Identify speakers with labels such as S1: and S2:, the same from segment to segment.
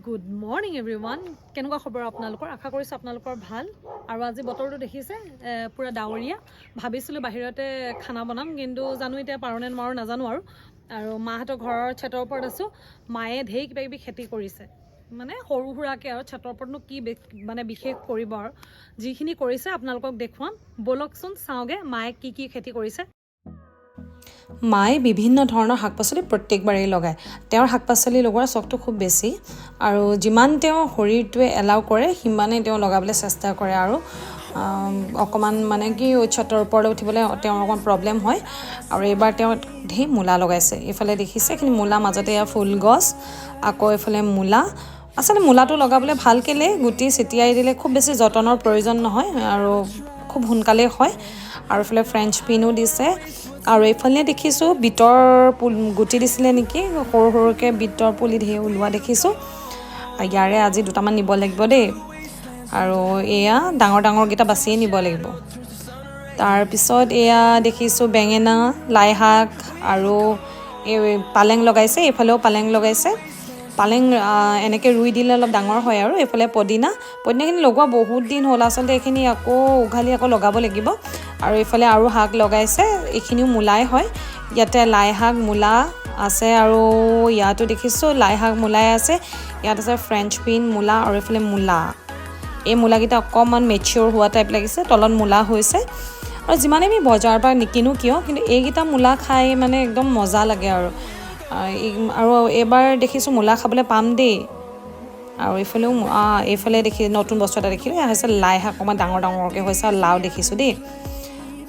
S1: Good morning everyone. কেনেকুৱা খবৰ আপোনালোকৰ? আশা কৰিছো আপোনালোকৰ ভাল। আৰু আজি বতৰটো দেখিছে পুৰা ডাৱৰীয়া। ভাবিছিলো বাহিৰতে খানা বনাম কিন্তু জানো এতিয়া পাৰোনে নোৱাৰো নাজানো আৰু মাহঁতৰ ঘৰৰ ছাতৰ ওপৰত আছো। মায়ে ঢেৰ কিবা কিবি খেতি কৰিছে। মানে সৰু সুৰাকে আৰু ছাতৰ ওপৰতনো কি মানে বিশেষ কৰিব আৰু যিখিনি কৰিছে আপোনালোকক দেখুৱাম। বলকচোন চাওগে মায়ে কি খেতি কৰিছে। মায়ে বিভিন্ন ধৰণৰ শাক-পাচলি প্ৰত্যেকবাৰেই লগায়। তেওঁৰ শাক-পাচলি লগোৱাৰ চখটো খুব বেছি আৰু যিমান তেওঁ শৰীৰটোৱে এলাউ কৰে সিমানেই তেওঁ লগাবলৈ চেষ্টা কৰে আৰু অকমান মানে কি ছাতৰ ওপৰলৈ উঠিবলৈ তেওঁৰ অকমান প্ৰব্লেম হয় আৰু এবাৰ তেওঁ ঢেৰ মূলা লগাইছে। এইফালে দেখিছে এইখিনি মূলা মাজতে এয়া ফুল গছ, আকৌ এইফালে মূলা। আচলতে মূলাটো লগাবলৈ ভাল কেলে গুটি ছিটিয়াই দিলে খুব বেছি যতনৰ প্ৰয়োজন নহয় আৰু খুব সোনকালেই হয়। আৰু এইফালে ফ্ৰেঞ্চ বিনো দিছে আৰু এইফালে দেখিছোঁ বিটৰ গুটি দিছিলে নেকি, সৰু সৰুকৈ বিটৰ পুলি ঢেৰ ওলোৱা দেখিছোঁ। ইয়াৰে আজি দুটামান নিব লাগিব দেই আৰু এয়া ডাঙৰ ডাঙৰকেইটা বাছিয়ে নিব লাগিব। তাৰপিছত এয়া দেখিছোঁ বেঙেনা, লাই শাক আৰু এই পালেং লগাইছে। এইফালেও পালেং লগাইছে। পালেং এনেকৈ ৰুই দিলে অলপ ডাঙৰ হয় আৰু এইফালে পদিনাখিনি লগোৱা বহুত দিন হ'ল। আচলতে এইখিনি আকৌ উঘালি আকৌ লগাব লাগিব। আৰু এইফালে আৰু শাক লগাইছে, এইখিনিও মূলাই হয়। ইয়াতে লাই শাক মূলা আছে আৰু ইয়াতো দেখিছোঁ লাই শাক মূলাই আছে। ইয়াত আছে ফ্ৰেঞ্চ বিন মূলা আৰু এইফালে মূলা। এই মূলাকেইটা অকণমান মেচিয়ৰ হোৱা টাইপ লাগিছে, তলত মূলা হৈছে। আৰু যিমানে আমি বজাৰৰ পৰা নিকিনো কিয় কিন্তু এইকেইটা মূলা খাই মানে একদম মজা লাগে আৰু এইবাৰ দেখিছোঁ মূলা খাবলৈ পাম দেই। আৰু এইফালে দেখি নতুন বস্তু এটা দেখিলোঁ, এয়া হৈছে লাই শাক অকণমান ডাঙৰ ডাঙৰকৈ হৈছে আৰু লাও দেখিছোঁ দেই।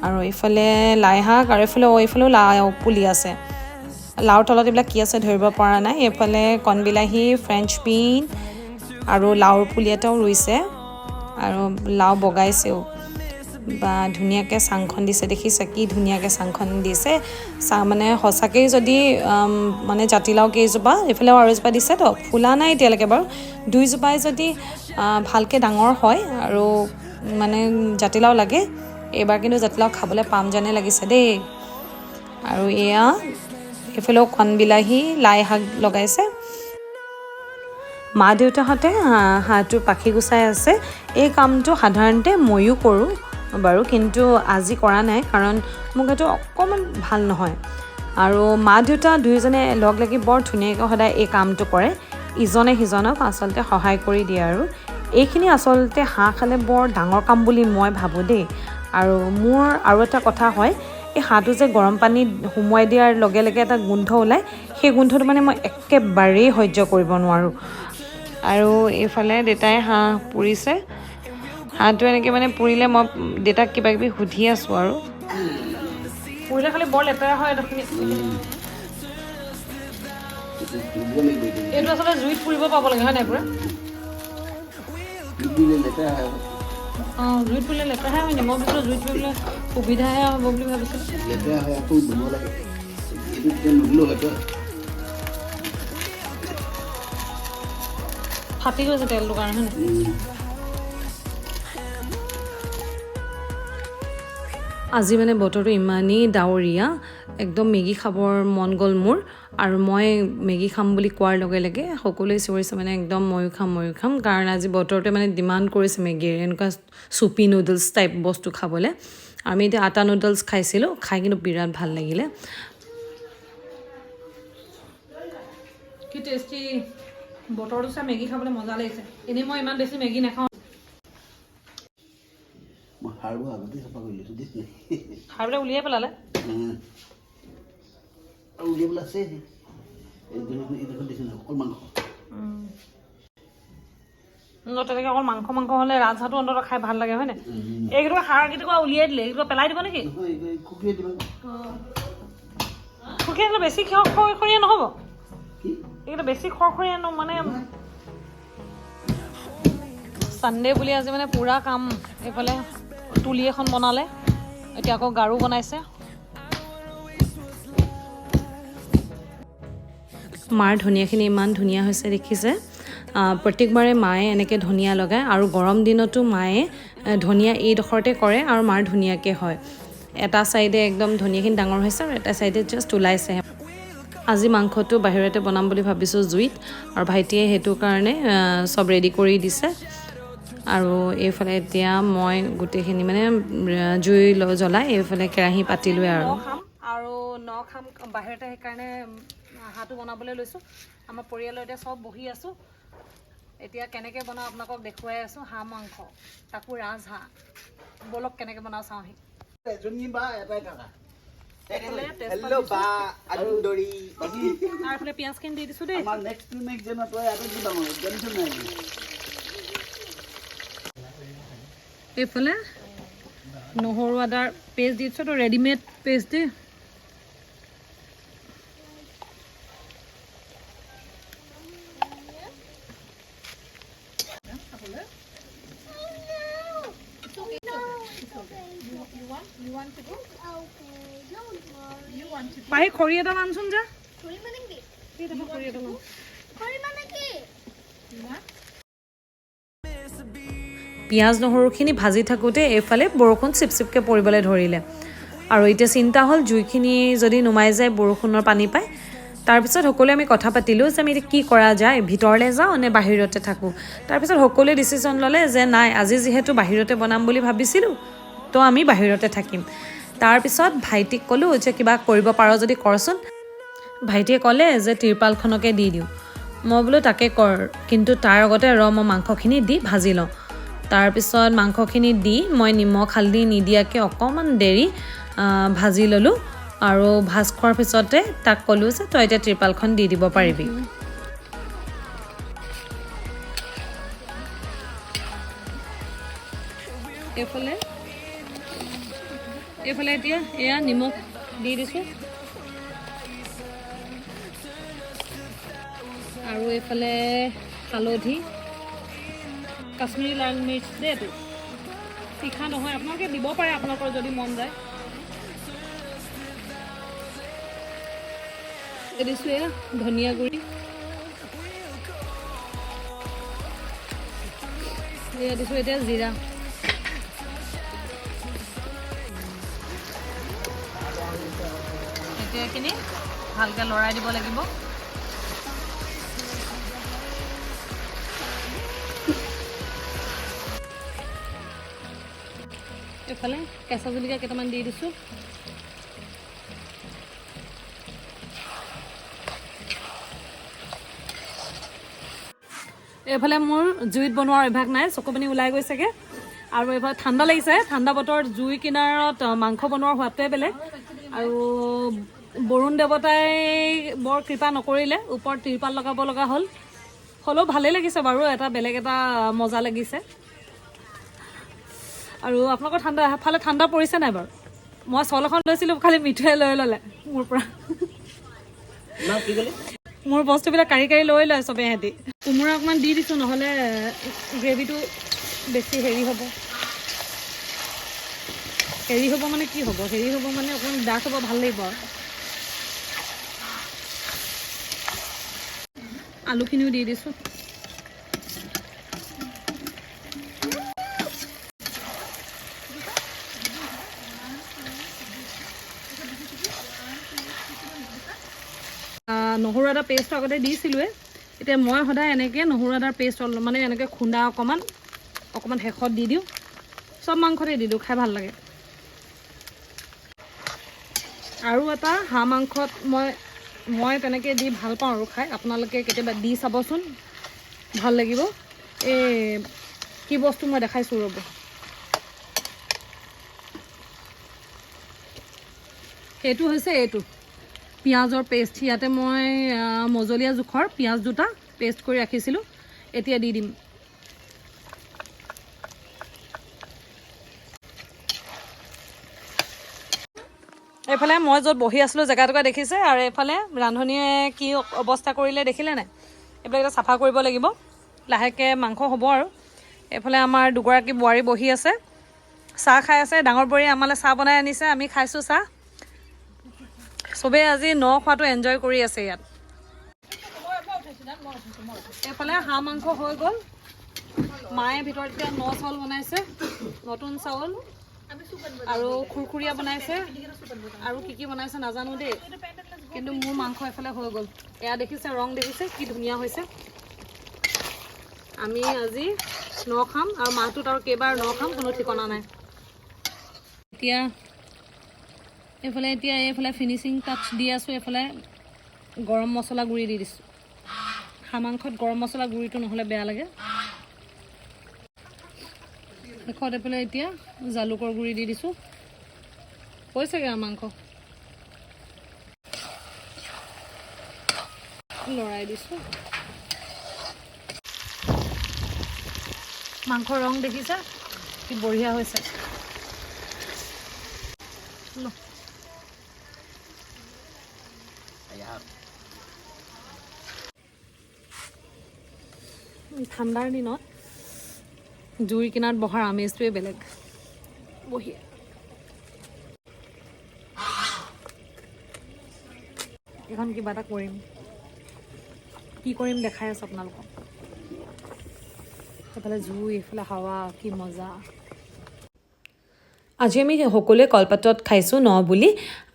S1: আৰু এইফালে লাই শাক আৰু এইফালেও লাও পুলি আছে। লাওৰ তলত এইবিলাক কি আছে ধৰিব পৰা নাই। এইফালে কণবিলাহী, ফ্ৰেঞ্চ বিন আৰু লাওৰ পুলি এটাও ৰুইছে আৰু লাও বগাইছেও। বা ধুনীয়াকৈ চাংখন দিছে, দেখিছে কি ধুনীয়াকৈ চাংখন দিছে। মানে সঁচাকৈ যদি মানে জাতিলাও কেইজোপা এইফালেও আৰু এজোপা দিছে তো, ফুলা নাই এতিয়ালৈকে বাৰু। দুইজোপাই যদি ভালকৈ ডাঙৰ হয় আৰু মানে জাতিলাও লাগে, এইবাৰ কিন্তু জাতিলাও খাবলৈ পাম যেনে লাগিছে দেই। আৰু এইফালেও কণবিলাহী, লাই শাক লগাইছে। মা দেউতাহঁতে হাঁহটোৰ পাখি গুচাই আছে। এই কামটো সাধাৰণতে ময়ো কৰোঁ বাৰু, কিন্তু আজি কৰা নাই কাৰণ মোক এইটো অকণমান ভাল নহয়। আৰু মা দেউতা দুয়োজনে লগ লাগি বৰ ধুনীয়াকৈ সদায় এই কামটো কৰে। ইজনে সিজনক আচলতে সহায় কৰি দিয়ে আৰু এইখিনি আচলতে হাঁহ খালে বৰ ডাঙৰ কাম বুলি মই ভাবোঁ দেই। আৰু মোৰ আৰু এটা কথা হয়, এই হাঁহটো যে গৰম পানীত সুমুৱাই দিয়াৰ লগে লগে এটা গোন্ধ ওলায়, সেই গোন্ধটো মানে মই একেবাৰেই সহ্য কৰিব নোৱাৰোঁ। আৰু এইফালে দেউতাই হাঁহ পুৰিছে। হাঁহটো এনেকৈ মানে পুৰিলে মই দেউতাক কিবা কিবি সুধি আছোঁ আৰু পুৰিলে খালি বৰ লেতেৰা হয়। এইটো আচলতে জুইত পুৰিব পাব লাগে হয় নাই পুৰা? জুইত পুৰিলে লেতেৰাহে হয় নি? মই ভাবিছিলোঁ জুইত পুৰিলে সুবিধাহে হ'ব বুলি ভাবিছিলোঁ। ফাটি গৈছে তেলটোৰ কাৰণে হয় নাই? আজি মানে বতৰটো ইমানেই ডাৱৰীয়া, একদম মেগী খাবৰ মন গ'ল মোৰ। আৰু মই মেগী খাম বুলি কোৱাৰ লগে লগে সকলোৱে চিঞৰিছে মানে একদম ময়ো খাম কাৰণ আজি বতৰটোৱে মানে ডিমাণ্ড কৰিছে মেগীৰ এনেকুৱা চুপি নুডলছ টাইপ বস্তু খাবলৈ। আমি এতিয়া আটা নুডলছ খাইছিলোঁ, খাই কিন্তু বিৰাট ভাল লাগিলে। কি টেষ্টি, বতৰটো চাই মেগী খাবলৈ মজা লাগিছে। এনেই মই ইমান বেছি মেগী নাখাওঁ। সাৰবিলাক উলিয়াই পেলালে। তেনেকৈ অকল মাংস হ'লে ৰাজহাঁহটো অন্ততঃ খাই ভাল লাগে হয় নাই? এইকেইটা সাৰ কেইটুকুৰা উলিয়াই দিলে, এইকেইটা পেলাই দিব নেকি? খুকিয়াই দিলে বেছি খৰখৰীয়া নহ'ব? এইকেইটা বেছি খৰখৰীয়া মানে ছানডে বুলি আজি মানে পূৰা কাম। এইফালে তুলি এখন বনালে, এতিয়া আকৌ গাৰু বনাইছে। মাৰ ধনিয়াখিনি ইমান ধুনীয়া হৈছে দেখিছে। প্ৰত্যেকবাৰে মায়ে এনেকৈ ধনিয়া লগায় আৰু গৰম দিনতো মায়ে ধনিয়া এইডোখৰতে কৰে আৰু মাৰ ধুনীয়াকৈ হয়। এটা চাইডে একদম ধনিয়াখিনি ডাঙৰ হৈছে আৰু এটা চাইডে জাষ্ট ওলাইছে। আজি মাংসটো বাহিৰতে বনাম বুলি ভাবিছোঁ জুইত, আৰু ভাইটিয়ে সেইটো কাৰণে সব ৰেডি কৰি দিছে। আৰু এইফালে এতিয়া মই গোটেইখিনি মানে জুই জ্বলাই এইফালে কেৰাহী পাতিলোৱে আৰু ন খাম বাহিৰতে, সেইকাৰণে হাঁহটো বনাবলৈ লৈছোঁ। আমাৰ পৰিয়ালৰ এতিয়া সব বহি আছোঁ। এতিয়া কেনেকৈ বনাওঁ আপোনালোকক দেখুৱাই আছোঁ। হাঁহ মাংস, তাকো ৰাজহাঁহ। বলক কেনেকৈ বনাওঁ চাওঁহি। পিঁয়াজখিনি দি দিছোঁ দেই। এইফালে নহৰু আদাৰ পেষ্ট দি দিছোঁ, ৰেডিমেড পেষ্ট দেই। পাহি খৰি এটা আনচোন যা। পিঁয়াজ নহৰুখিনি ভাজি থাকোঁতে এইফালে বৰষুণ চিপচিপকৈ পৰিবলৈ ধৰিলে, আৰু এতিয়া চিন্তা হ'ল জুইখিনি যদি নুমাই যায় বৰষুণৰ পানী পায়। তাৰপিছত সকলোৱে আমি কথা পাতিলোঁ যে আমি এতিয়া কি কৰা যায়, ভিতৰলৈ যাওঁ নে বাহিৰতে থাকোঁ। তাৰপিছত সকলোৱে ডিচিশ্যন ল'লে যে নাই, আজি যিহেতু বাহিৰতে বনাম বুলি ভাবিছিলোঁ তো আমি বাহিৰতে থাকিম। তাৰপিছত ভাইটিক ক'লোঁ যে কিবা কৰিব পাৰ যদি কৰচোন। ভাইটিয়ে ক'লে যে তিৰপালখনকে দি দিওঁ। মই বোলো তাকে কৰ, কিন্তু তাৰ আগতে মই মাংসখিনি দি ভাজি লওঁ। তাৰপিছত মাংসখিনি দি মই নিমখ হালধি নিদিয়াকৈ অকণমান দেৰি ভাজি ল'লোঁ, আৰু ভাজ খোৱাৰ পিছতে তাক ক'লোঁ যে তই এতিয়া তিৰপালখন দি দিব পাৰিবি। এইফালে এতিয়া এয়া নিমখ দি দিছোঁ, আৰু এইফালে হালধি, কাশ্মীৰী লাল মিৰ্চ দেই। এইটো তীখা নহয়, আপোনালোকে দিব পাৰে আপোনালোকৰ যদি মন যায়। দিছোঁ এয়া ধনিয়া গুড়ি, এয়া দিছোঁ এতিয়া জিৰা। এতিয়া এইখিনি ভালকৈ লৰাই দিব লাগিব। এইফালে কেঁচা জলকীয়া কেইটামান দি দিছোঁ। এইফালে মোৰ জুইত বনোৱাৰ অভ্যাস নাই, চকুপানী ওলাই গৈছেগৈ। আৰু এইফালে ঠাণ্ডা লাগিছে, ঠাণ্ডা বতৰত জুই কিনাৰত মাংস বনোৱাৰ সোৱাদটোৱে বেলেগ। আৰু বৰুণ দেৱতাই বৰ কৃপা নকৰিলে, ওপৰত তিৰপাল লগাব লগা হ'ল। হ'লেও ভালেই লাগিছে বাৰু, এটা বেলেগ এটা মজা লাগিছে। আৰু আপোনালোকৰ ফালে ঠাণ্ডা পৰিছে নাই বাৰু? মই চল এখন লৈছিলোঁ, খালি মিঠুৱে লৈ ল'লে মোৰ পৰা। মোৰ বস্তুবিলাক কাঢ়ি কাঢ়ি লৈ লয় চবে সিহঁতি। কোমোৰা অকণমান দি দিছোঁ, নহ'লে গ্ৰেভিটো বেছি হেৰি হ'ব মানে কি হ'ব, মানে অকণমান ডাঠ হ'ব, ভাল লাগিব। আৰু আলুখিনিও দি দিছোঁ। নহৰু আদা পেষ্ট আগতে দিছিলোঁৱে, এতিয়া মই সদায় এনেকৈ নহৰু আদাৰ পেষ্ট মানে এনেকৈ খুন্দা অকণমান শেষত দি দিওঁ। চব মাংসতে দি দিওঁ, খাই ভাল লাগে। আৰু এটা হাঁহ মাংসত মই তেনেকৈ দি ভাল পাওঁ আৰু খাই। আপোনালোকে কেতিয়াবা দি চাবচোন, ভাল লাগিব। এই কি বস্তু মই দেখাইছোঁ ৰ'ব। সেইটো হৈছে এইটো পিঁয়াজৰ পেষ্ট। ইয়াতে মই মজলীয়া জোখৰ পিঁয়াজ দুটা পেষ্ট কৰি ৰাখিছিলোঁ, এতিয়া দি দিম। এইফালে মই য'ত বহি আছিলোঁ জেগাটুকুৰা দেখিছে, আৰু এইফালে ৰান্ধনীয়ে কি অৱস্থা কৰিলে দেখিলে নাই? এইবিলাক এতিয়া চাফা কৰিব লাগিব, লাহেকৈ মাংস হ'ব। আৰু এইফালে আমাৰ দুগৰাকী বোৱাৰী বহি আছে, চাহ খাই আছে। ডাঙৰ বোৱাৰীয়ে আমালৈ চাহ বনাই আনিছে, আমি খাইছোঁ চাহ। চবেই আজি খোৱাটো এনজয় কৰি আছে ইয়াত। এইফালে হাঁহ মাংস হৈ গ'ল। মায়ে ভিতৰত এতিয়া চাউল বনাইছে, নতুন চাউল। আৰু খুৰখুৰীয়া বনাইছে আৰু কি বনাইছে নাজানো দেই কিন্তু মোৰ মাংস এফালে হৈ গ'ল এয়া দেখিছে ৰং দেখিছে কি ধুনীয়া হৈছে আমি আজি ন খাম আৰু মাহটোত আৰু কেইবাৰ ন খাম কোনো ঠিকনা নাই এতিয়া এইফালে ফিনিচিং টাচ দি আছোঁ এইফালে গৰম মছলা গুড়ি দি দিছোঁ হাঁহ মাংসত গৰম মছলা গুড়িটো নহ'লে বেয়া লাগে শেষত এইফালে এতিয়া জালুকৰ গুড়ি দি দিছোঁ হৈছেগৈ আৰু মাংস লৰাই দিছোঁ মাংসৰ ৰং দেখিছে কি বঢ়িয়া হৈছে ঠাণ্ডাৰ দিনত জুইৰ কিনাৰত বহাৰ আমেজটোৱে বেলেগ বঢ়িয়া এখন কিবা এটা কৰিম কি কৰিম দেখাই আছোঁ আপোনালোকক এইফালে জুই এইফালে হাৱা কি মজা আজি আমি সকলোৱে কলপাতত খাইছোঁ ন বুলি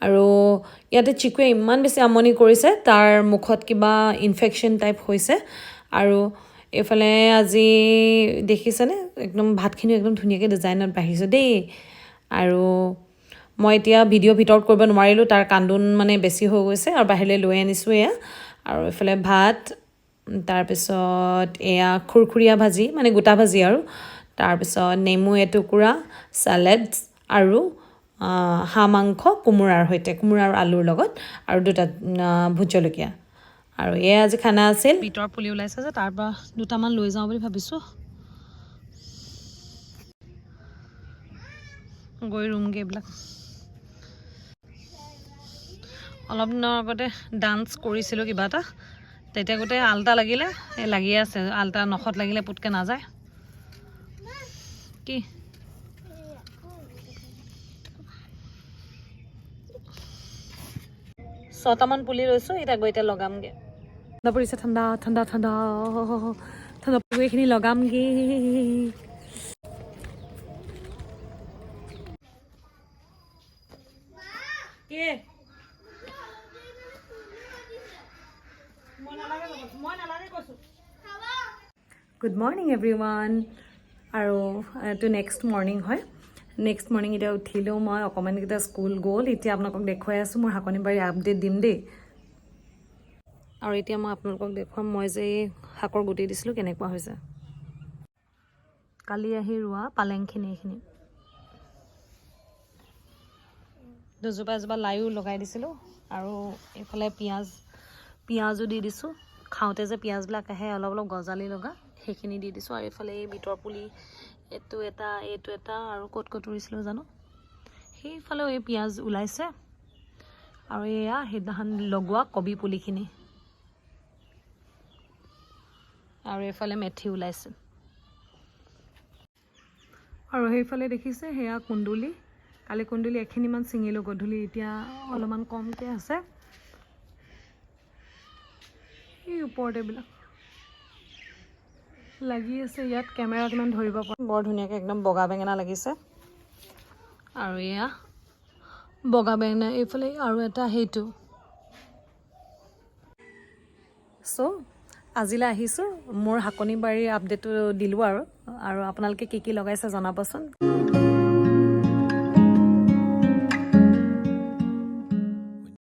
S1: আৰু ইয়াতে চিকুৱে ইমান বেছি আমনি কৰিছে তাৰ মুখত কিবা ইনফেকশ্যন টাইপ হৈছে আৰু এইফালে আজি দেখিছেনে একদম ভাতখিনি একদম ধুনীয়াকৈ ডিজাইনত বাঢ়িছে দেই আৰু মই এতিয়া ভিডিঅ' ভিতৰত কৰিব নোৱাৰিলোঁ তাৰ কান্দোন মানে বেছি হৈ গৈছে আৰু বাহিৰলৈ লৈ আনিছোঁ এয়া আৰু এইফালে ভাত তাৰপিছত এয়া খুৰখুৰীয়া ভাজি মানে গোটা ভাজি আৰু তাৰপিছত নেমু এটুকুৰা চালাড আৰু হাঁহ মাংস কোমোৰাৰ সৈতে কোমোৰা আৰু আলুৰ লগত আৰু দুটা ভোট জলকীয়া আৰু এয়া আজি খানা আছিল বিটৰ পুলি ওলাইছে যে তাৰ পৰা দুটামান লৈ যাওঁ বুলি ভাবিছোঁ গৈ ৰুমগৈ এইবিলাক অলপ দিনৰ আগতে ডান্স কৰিছিলোঁ কিবা এটা তেতিয়া গোটেই আল্টা লাগিলে এই লাগিয়ে আছে আল্টা নখত লাগিলে পুটকৈ নাযায় কি 6টামান পুলি লৈছোঁ এতিয়া গৈ এতিয়া লগামগৈ ঠাণ্ডা পৰিছে ঠাণ্ডা ঠাণ্ডা ঠাণ্ডা ঠাণ্ডা পুলিখিনি লগামগৈ গুড মৰ্ণিং এভৰিৱান আৰু এইটো নেক্সট মৰ্ণিং হয় নেক্সট মৰ্ণিং এতিয়া উঠিলেও মই অকণমানকেইটা স্কুল গ'ল এতিয়া আপোনালোকক দেখুৱাই আছোঁ মোৰ শাকনিবাৰী আপডেট দিম দেই আৰু এতিয়া মই আপোনালোকক দেখুৱাম মই যে শাকৰ গুটি দিছিলোঁ কেনেকুৱা হৈছে কালি আহি ৰোৱা পালেংখিনি এইখিনি দুজোপা এজোপা লাইও লগাই দিছিলোঁ আৰু এইফালে পিঁয়াজো দি দিছোঁ খাওঁতে যে পিঁয়াজবিলাক আহে অলপ অলপ গজালি লগা সেইখিনি দি দিছোঁ আৰু এইফালে এই বিটৰ পুলি এইটো এটা আৰু ক'ত ৰুইছিলোঁ জানো সেইফালেও এই পিঁয়াজ ওলাইছে আৰু এয়া সেইদিনাখন লগোৱা কবি পুলিখিনি আৰু এইফালে মেথি ওলাইছে আৰু সেইফালে দেখিছে সেয়া কুন্দুলি কালি কুন্দুলি এখিনিমান ছিঙিলোঁ গধূলি এতিয়া অলপমান কমকৈ আছে এই ওপৰত এইবিলাক লাগি আছে ইয়াত কেমেৰাত ইমান ধৰিব পৰা বৰ ধুনীয়াকৈ একদম বগা বেঙেনা লাগিছে আৰু এয়া বগা বেঙেনা এইফালে আৰু এটা সেইটো চ' আজিলৈ আহিছোঁ মোৰ শাকনিবাৰীৰ আপডেটটো দিলোঁ আৰু আপোনালোকে কি লগাইছে জনাবচোন